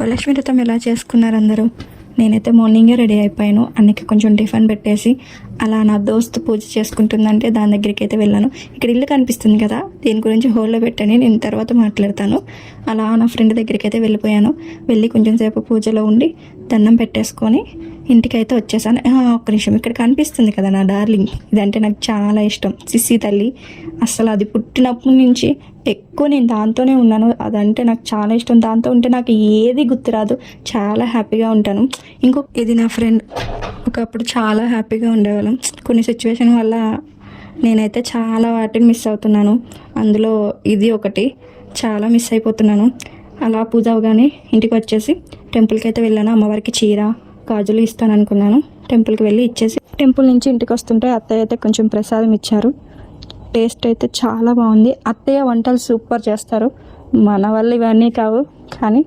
వరలక్ష్మి వ్రతం ఎలా చేసుకున్నారు అందరూ? నేనైతే మార్నింగే రెడీ అయిపోయాను. అన్నకి కొంచెం టిఫిన్ పెట్టేసి అలా నా దోస్తు పూజ చేసుకుంటుందంటే దాని దగ్గరికి అయితే వెళ్ళాను. ఇక్కడ ఇల్లు కనిపిస్తుంది కదా, దీని గురించి హోల్లో పెట్టని నేను తర్వాత మాట్లాడతాను. అలా నా ఫ్రెండ్ దగ్గరికి అయితే వెళ్ళిపోయాను. వెళ్ళి కొంచెం సేపు పూజలో ఉండి దండం పెట్టేసుకొని ఇంటికైతే వచ్చేసాను. ఒక్క నిమిషం, ఇక్కడ కనిపిస్తుంది కదా నా డార్లింగ్, ఇదంటే నాకు చాలా ఇష్టం. సిస్సి తల్లి, అసలు అది పుట్టినప్పటి నుంచి ఎక్కువ నేను దాంతోనే ఉన్నాను. అదంటే నాకు చాలా ఇష్టం. దాంతో ఉంటే నాకు ఏది గుర్తురాదు, చాలా హ్యాపీగా ఉంటాను. ఇది నా ఫ్రెండ్. ఒకప్పుడు చాలా హ్యాపీగా ఉండేవాళ్ళం. కొన్ని సిచ్యువేషన్ వల్ల నేనైతే చాలా వాటిని మిస్ అవుతున్నాను. అందులో ఇది ఒకటి, చాలా మిస్ అయిపోతున్నాను. అలా పూజ అవగానే ఇంటికి వచ్చేసి టెంపుల్కి అయితే వెళ్ళాను. అమ్మవారికి చీర గాజులు ఇస్తాను అనుకున్నాను. టెంపుల్కి వెళ్ళి ఇచ్చేసి టెంపుల్ నుంచి ఇంటికి వస్తుంటే అత్తయ్య అయితే కొంచెం ప్రసాదం ఇచ్చారు. టేస్ట్ అయితే చాలా బాగుంది. అత్తయ్య వంటలు సూపర్ చేస్తారు. మన వల్ల ఇవన్నీ కావు, కానీ